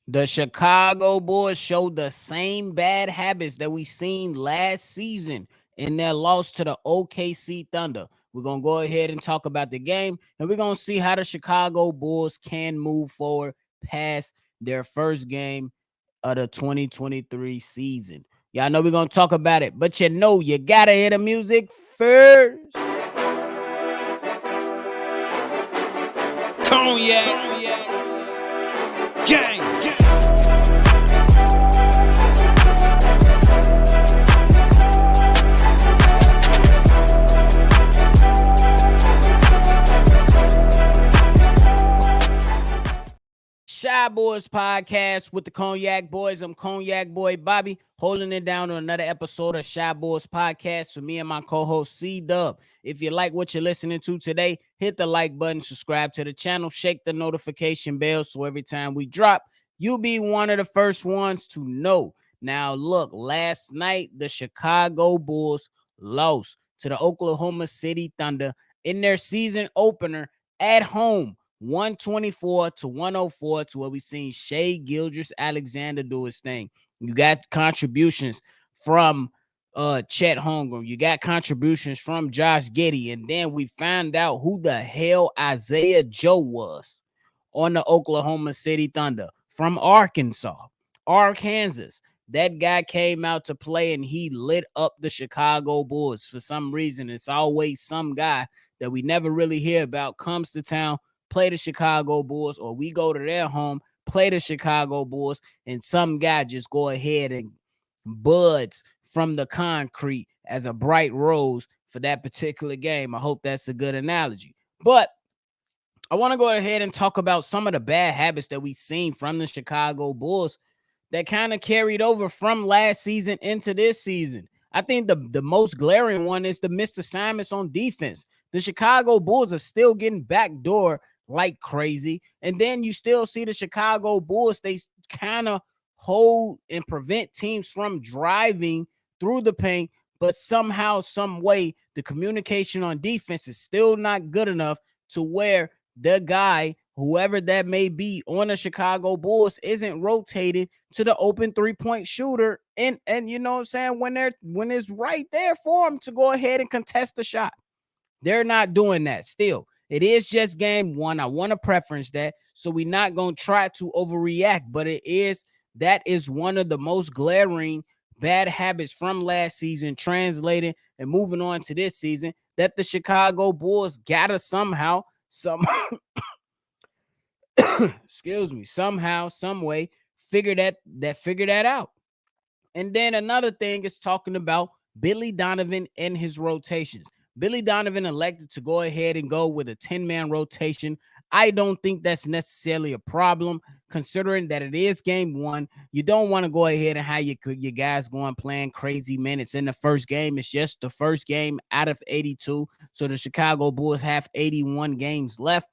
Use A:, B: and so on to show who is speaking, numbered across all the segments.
A: The Chicago Bulls showed the same bad habits that we seen last season in their loss to the OKC Thunder. We're going to go ahead and talk about the game, and we're going to see how the Chicago Bulls can move forward past their first game of the 2023 season. Y'all know we're going to talk about it, but you got to hear the music first.
B: Cognac, gang.
A: Shy Boys Podcast with the Cognac Boys. I'm Cognac Boy Bobby, holding it down to another episode of Shy Boys Podcast for me and my co-host C-Dub. If you like what you're listening to today, hit the like button, subscribe to the channel, shake the notification bell so every time we drop, you'll be one of the first ones to know. Now, look, last night, the Chicago Bulls lost to the Oklahoma City Thunder in their season opener at home. 124-104 to what we seen Shai Gilgeous-Alexander do his thing. You got contributions from Chet Holmgren. You got contributions from Josh Giddey. And then we found out who the hell Isaiah Joe was on the Oklahoma City Thunder from Arkansas. That guy came out to play and he lit up the Chicago Bulls. For some reason, it's always some guy that we never really hear about comes to town, play the Chicago Bulls, or we go to their home, play the Chicago Bulls, and some guy just go ahead and buds from the concrete as a bright rose for that particular game. I hope that's a good analogy. But I want to go ahead and talk about some of the bad habits that we've seen from the Chicago Bulls that kind of carried over from last season into this season. I think the most glaring one is the missed assignments on defense. The Chicago Bulls are still getting backdoor like crazy. And then you still see the Chicago Bulls, they kind of hold and prevent teams from driving through the paint, but somehow, some way, the communication on defense is still not good enough to where the guy, whoever that may be on the Chicago Bulls, isn't rotated to the open three-point shooter. And you know what I'm saying, when it's right there for him to go ahead and contest the shot. They're not doing that still. It is just game one. I want to preference that. So we're not going to try to overreact, but that is one of the most glaring bad habits from last season, translating and moving on to this season, that the Chicago Bulls gotta somehow, somehow, some way, figure that out. And then another thing is talking about Billy Donovan and his rotations. Billy Donovan elected to go ahead and go with a 10-man rotation. I don't think that's necessarily a problem, considering that it is game one. You don't want to go ahead and have your guys going playing crazy minutes in the first game. It's just the first game out of 82. So the Chicago Bulls have 81 games left.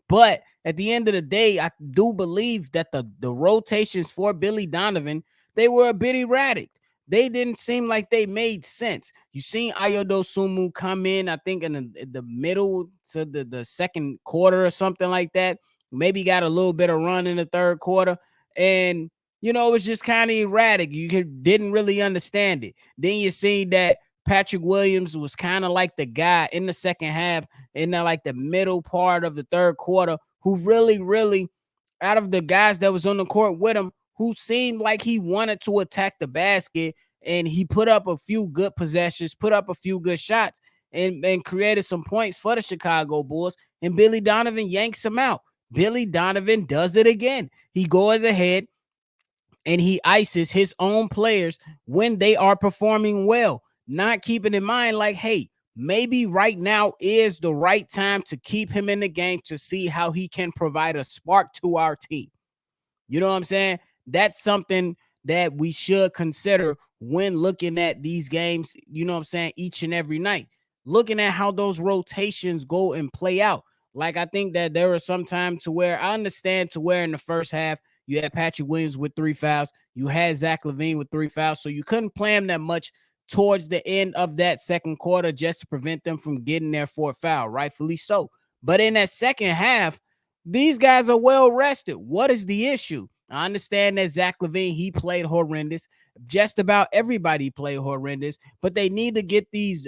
A: But at the end of the day, I do believe that the rotations for Billy Donovan, they were a bit erratic. They didn't seem like they made sense. You seen Ayodosumu come in, I think, in the middle to the second quarter or something like that. Maybe got a little bit of run in the third quarter. And, it was just kind of erratic. You didn't really understand it. Then you see that Patrick Williams was kind of like the guy in the second half, in the middle part of the third quarter, who really, really, out of the guys that was on the court with him, who seemed like he wanted to attack the basket, and he put up a few good possessions, put up a few good shots, and created some points for the Chicago Bulls, and Billy Donovan yanks him out. Billy Donovan does it again. He goes ahead and he ices his own players when they are performing well, not keeping in mind like, hey, maybe right now is the right time to keep him in the game to see how he can provide a spark to our team. You know what I'm saying? That's something that we should consider when looking at these games, each and every night. Looking at how those rotations go and play out. Like, I think that there was some time to where I understand to where in the first half, you had Patrick Williams with 3 fouls. You had Zach LaVine with 3 fouls. So you couldn't play him that much towards the end of that second quarter just to prevent them from getting their 4th foul, rightfully so. But in that second half, these guys are well rested. What is the issue? I understand that Zach Levine, he played horrendous. Just about everybody played horrendous, but they need to get these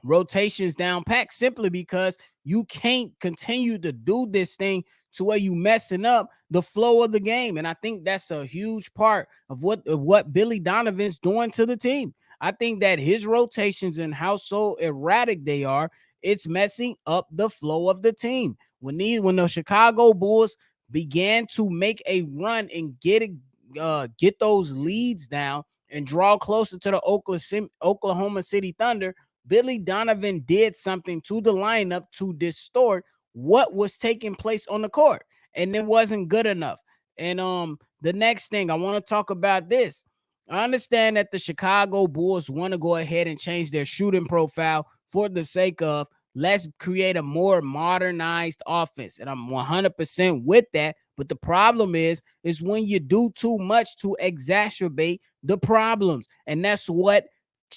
A: rotations down packed simply because you can't continue to do this thing to where you messing up the flow of the game. And I think that's a huge part of what Billy Donovan's doing to the team. I think that his rotations and how so erratic they are, it's messing up the flow of the team. When the Chicago Bulls began to make a run and get those leads down and draw closer to the Oklahoma City Thunder, Billy Donovan did something to the lineup to distort what was taking place on the court, and it wasn't good enough. And the next thing I want to talk about this. I understand that the Chicago Bulls want to go ahead and change their shooting profile for the sake of let's create a more modernized offense, and I'm 100% with that. But the problem is when you do too much to exacerbate the problems, and that's what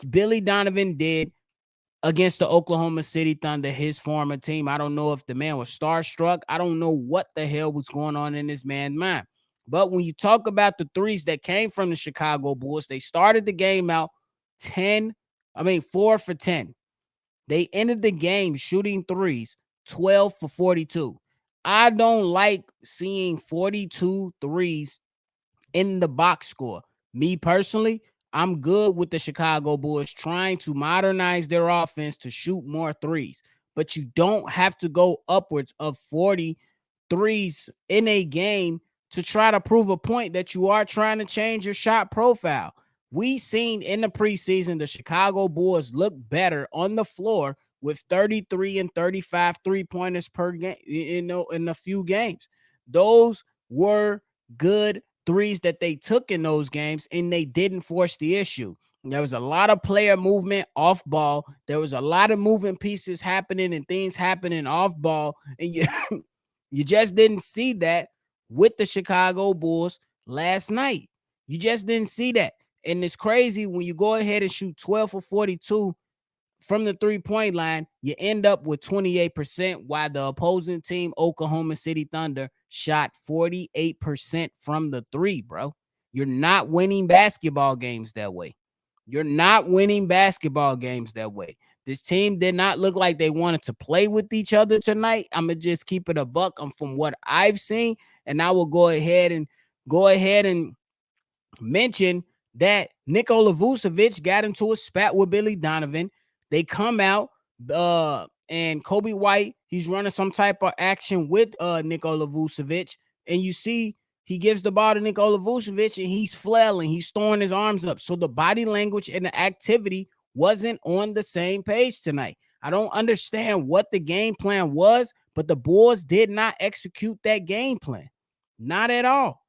A: Billy Donovan did against the Oklahoma City Thunder, his former team. I don't know if the man was starstruck. I don't know what the hell was going on in this man's mind. But when you talk about the threes that came from the Chicago Bulls, they started the game out 4 for 10. They ended the game shooting threes 12 for 42. I don't like seeing 42 threes in the box score. Me personally, I'm good with the Chicago Bulls trying to modernize their offense to shoot more threes, but you don't have to go upwards of 40 threes in a game to try to prove a point that you are trying to change your shot profile. We seen in the preseason the Chicago Bulls look better on the floor with 33 and 35 three-pointers per game, in a few games. Those were good threes that they took in those games, and they didn't force the issue. There was a lot of player movement off ball. There was a lot of moving pieces happening and things happening off ball, and you just didn't see that with the Chicago Bulls last night. You just didn't see that. And it's crazy when you go ahead and shoot 12 for 42 from the 3-point line, you end up with 28%, while the opposing team, Oklahoma City Thunder, shot 48% from the three, bro. You're not winning basketball games that way. You're not winning basketball games that way. This team did not look like they wanted to play with each other tonight. I'm gonna just keep it a buck. From what I've seen, and I will go ahead and mention that Nikola Vucevic got into a spat with Billy Donovan. They come out, and Kobe White, he's running some type of action with Nikola Vucevic, and you see he gives the ball to Nikola Vucevic, and he's flailing, he's throwing his arms up. So the body language and the activity wasn't on the same page tonight. I don't understand what the game plan was, but the Bulls did not execute that game plan. Not at all.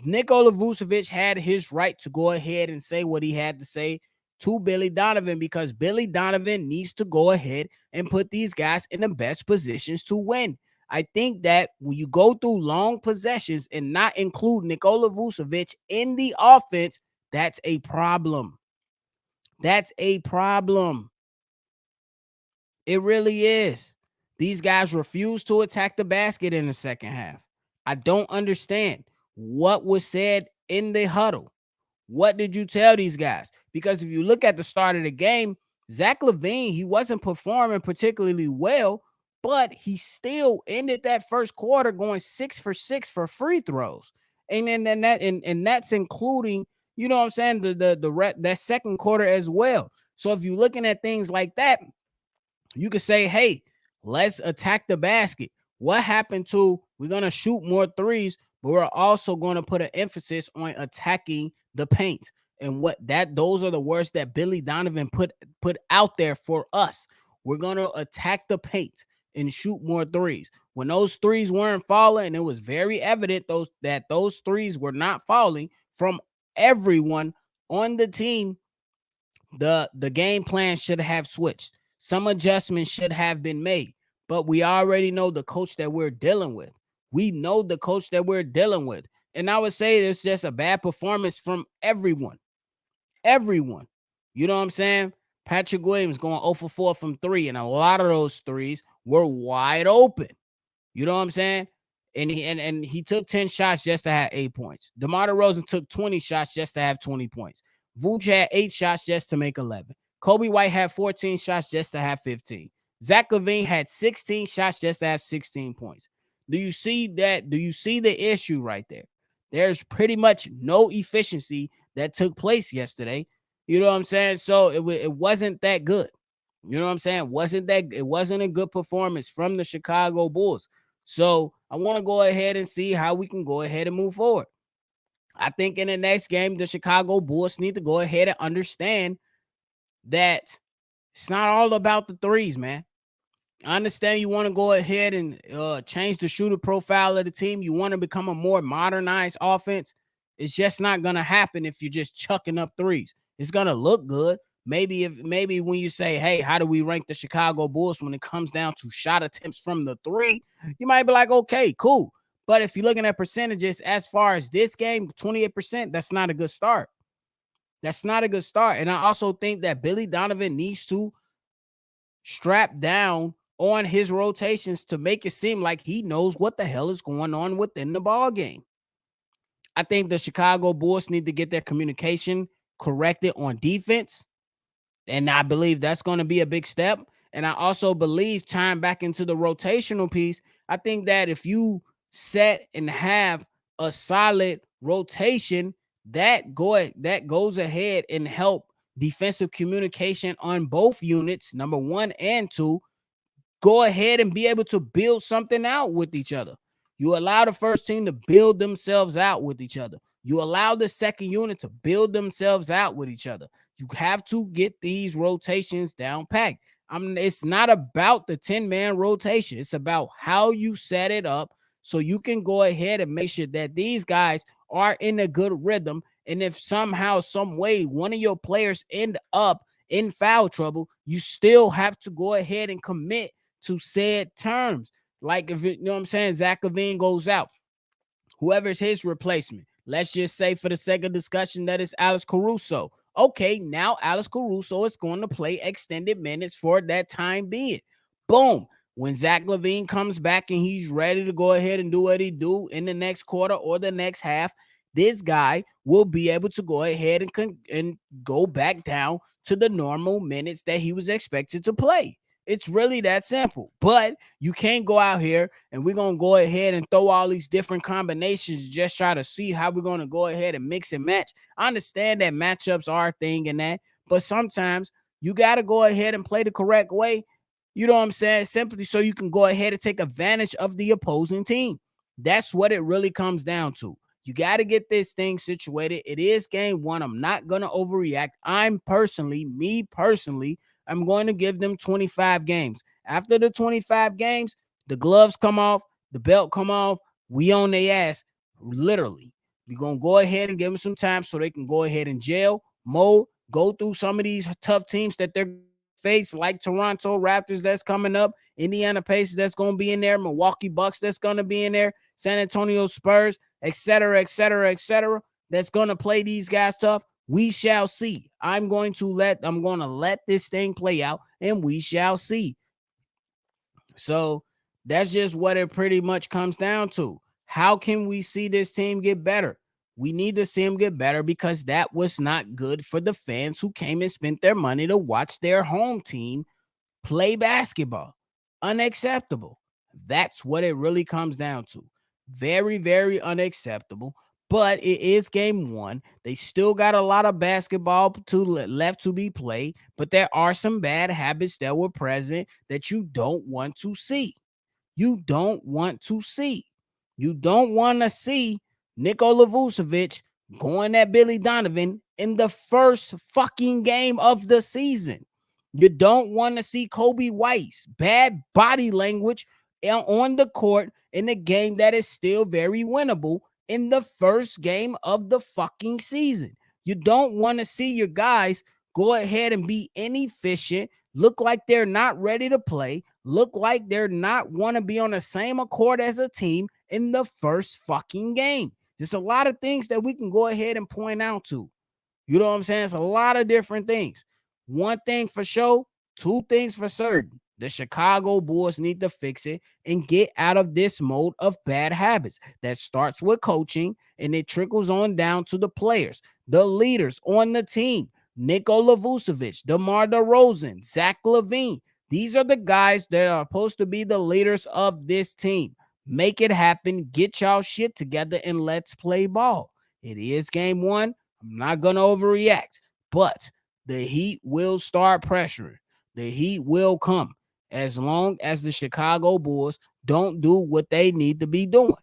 A: Nikola Vucevic had his right to go ahead and say what he had to say to Billy Donovan, because Billy Donovan needs to go ahead and put these guys in the best positions to win. I think that when you go through long possessions and not include Nikola Vucevic in the offense, that's a problem. That's a problem. It really is. These guys refuse to attack the basket in the second half. I don't understand what was said in the huddle. What did you tell these guys? Because if you look at the start of the game, Zach Levine, he wasn't performing particularly well, but he still ended that first quarter going 6 for 6 for free throws. And that's including, you know what I'm saying, that second quarter as well. So if you're looking at things like that, you could say, hey, let's attack the basket. What happened to we're going to shoot more threes, but we're also going to put an emphasis on attacking the paint. And what that those are the words that Billy Donovan put out there for us. We're going to attack the paint and shoot more threes. When those threes weren't falling, it was very evident those threes were not falling from everyone on the team. The game plan should have switched. Some adjustments should have been made, but we already know the coach that we're dealing with. We know the coach that we're dealing with. And I would say it's just a bad performance from everyone. Everyone. You know what I'm saying? Patrick Williams going 0 for 4 from 3, and a lot of those threes were wide open. You know what I'm saying? And he took 10 shots just to have 8 points. DeMar DeRozan took 20 shots just to have 20 points. Vooch had 8 shots just to make 11. Kobe White had 14 shots just to have 15. Zach LaVine had 16 shots just to have 16 points. Do you see that? Do you see the issue right there? There's pretty much no efficiency that took place yesterday. You know what I'm saying? So it wasn't that good. You know what I'm saying? It wasn't a good performance from the Chicago Bulls. So I want to go ahead and see how we can go ahead and move forward. I think in the next game, the Chicago Bulls need to go ahead and understand that it's not all about the threes, man. I understand you want to go ahead and change the shooter profile of the team. You want to become a more modernized offense. It's just not going to happen if you're just chucking up threes. It's going to look good. Maybe when you say, hey, how do we rank the Chicago Bulls when it comes down to shot attempts from the three? You might be like, okay, cool. But if you're looking at percentages as far as this game, 28%, that's not a good start. That's not a good start. And I also think that Billy Donovan needs to strap down on his rotations to make it seem like he knows what the hell is going on within the ball game. I think the Chicago Bulls need to get their communication corrected on defense, and I believe that's going to be a big step. And I also believe tying back into the rotational piece, I think that if you set and have a solid rotation, that goes ahead and help defensive communication on both units, number one and two, go ahead and be able to build something out with each other. You allow the first team to build themselves out with each other. You allow the second unit to build themselves out with each other. You have to get these rotations down packed. It's not about the 10-man rotation. It's about how you set it up so you can go ahead and make sure that these guys are in a good rhythm. And if somehow, some way, one of your players end up in foul trouble, you still have to go ahead and commit to said terms. Like, if you know what I'm saying, Zach LaVine goes out, whoever's his replacement. Let's just say, for the sake of discussion, that is Alex Caruso. Okay, now Alex Caruso is going to play extended minutes for that time being. Boom. When Zach LaVine comes back and he's ready to go ahead and do what he do in the next quarter or the next half, this guy will be able to go ahead and go back down to the normal minutes that he was expected to play. It's really that simple. But you can't go out here and we're going to go ahead and throw all these different combinations, just try to see how we're going to go ahead and mix and match. I understand that matchups are a thing and that, but sometimes you got to go ahead and play the correct way. You know what I'm saying? Simply so you can go ahead and take advantage of the opposing team. That's what it really comes down to. You got to get this thing situated. It is game one. I'm not going to overreact. Me personally, I'm going to give them 25 games. After the 25 games, the gloves come off, the belt come off. We on their ass, literally. We're going to go ahead and give them some time so they can go ahead and jail, mold, go through some of these tough teams that they're going to face, like Toronto Raptors that's coming up, Indiana Pacers that's going to be in there, Milwaukee Bucks that's going to be in there, San Antonio Spurs, etc., etc., etc., that's going to play these guys tough. We shall see. I'm going to let this thing play out, and we shall see. So that's just what it pretty much comes down to. How can we see this team get better? We need to see them get better because that was not good for the fans who came and spent their money to watch their home team play basketball. Unacceptable. That's what it really comes down to. Very, very unacceptable. But it is game one. They still got a lot of basketball left to be played, but there are some bad habits that were present that you don't want to see. You don't want to see. You don't want to see Nikola Vucevic going at Billy Donovan in the first fucking game of the season. You don't want to see Kobe White's bad body language on the court in a game that is still very winnable in the first game of the fucking season. You don't want to see your guys go ahead and be inefficient, look like they're not ready to play, look like they're not want to be on the same accord as a team in the first fucking game. There's a lot of things that we can go ahead and point out to. You know what I'm saying? It's a lot of different things. One thing for sure, two things for certain. The Chicago Bulls need to fix it and get out of this mode of bad habits that starts with coaching and it trickles on down to the players, the leaders on the team. Nikola Vucevic, DeMar DeRozan, Zach LaVine. These are the guys that are supposed to be the leaders of this team. Make it happen. Get y'all shit together and let's play ball. It is game one. I'm not going to overreact, but the Heat will start pressuring. The Heat will come as long as the Chicago Bulls don't do what they need to be doing.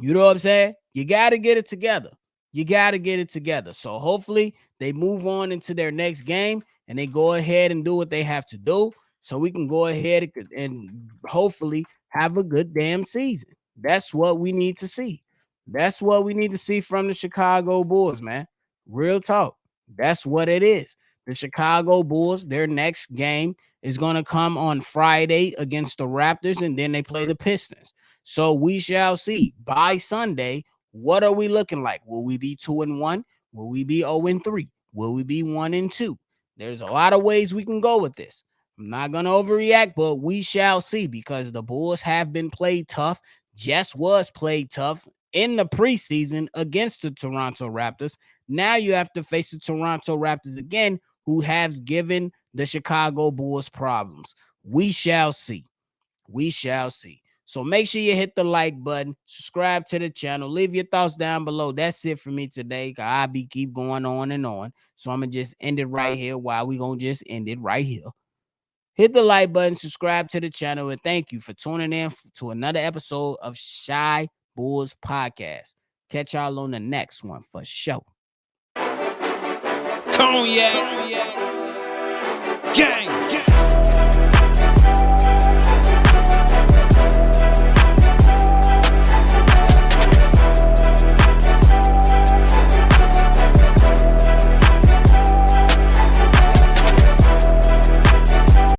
A: You know what I'm saying? You got to get it together. You got to get it together. So hopefully they move on into their next game and they go ahead and do what they have to do so we can go ahead and hopefully have a good damn season. That's what we need to see. That's what we need to see from the Chicago Bulls, man. Real talk. That's what it is. The Chicago Bulls, their next game is going to come on Friday against the Raptors, and then they play the Pistons. So we shall see by Sunday. What are we looking like? Will we be 2-1? Will we be 0-3? Will we be 1-2? There's a lot of ways we can go with this. I'm not gonna overreact, but we shall see because the Bulls have been played tough. Jess was played tough in the preseason against the Toronto Raptors. Now you have to face the Toronto Raptors again, who have given the Chicago Bulls problems. We shall see. We shall see. So make sure you hit the like button, subscribe to the channel, leave your thoughts down below. That's it for me today. I'll be keep going on and on. So I'm gonna just end it right here. While we gonna just end it right here. Hit the like button, subscribe to the channel, and thank you for tuning in to another episode of Shy Bulls Podcast. Catch y'all on the next one for sure.
B: Cognac. Gang.